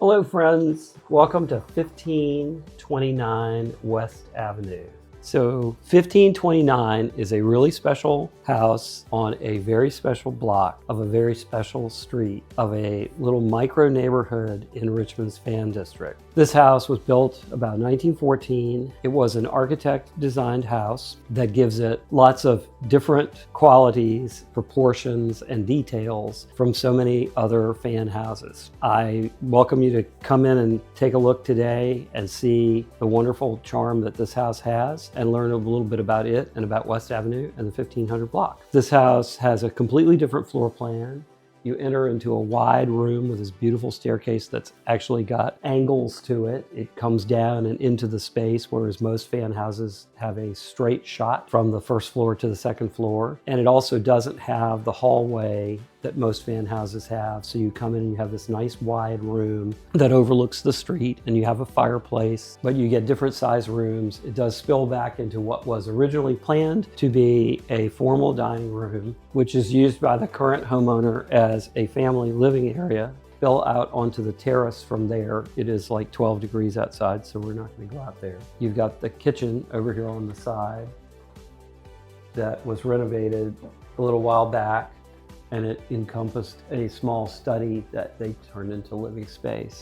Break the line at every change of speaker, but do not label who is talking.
Hello friends, welcome to 1529 West Avenue. So 1529 is a really special house on a very special block of a very special street of a little micro neighborhood in Richmond's Fan District. This house was built about 1914. It was an architect designed house that gives it lots of different qualities, proportions, and details from so many other fan houses. I welcome you to come in and take a look today and see the wonderful charm that this house has and learn a little bit about it and about West Avenue and the 1500 block. This house has a completely different floor plan. You enter into a wide room with this beautiful staircase that's actually got angles to it. It comes down and into the space, whereas most fan houses have a straight shot from the first floor to the second floor. And it also doesn't have the hallway that most fan houses have. So you come in and you have this nice wide room that overlooks the street, and you have a fireplace, but you get different size rooms. It does spill back into what was originally planned to be a formal dining room, which is used by the current homeowner as a family living area. Spill out onto the terrace from there. It is like 12 degrees outside, so we're not gonna go out there. You've got the kitchen over here on the side that was renovated a little while back, and it encompassed a small study that they turned into living space.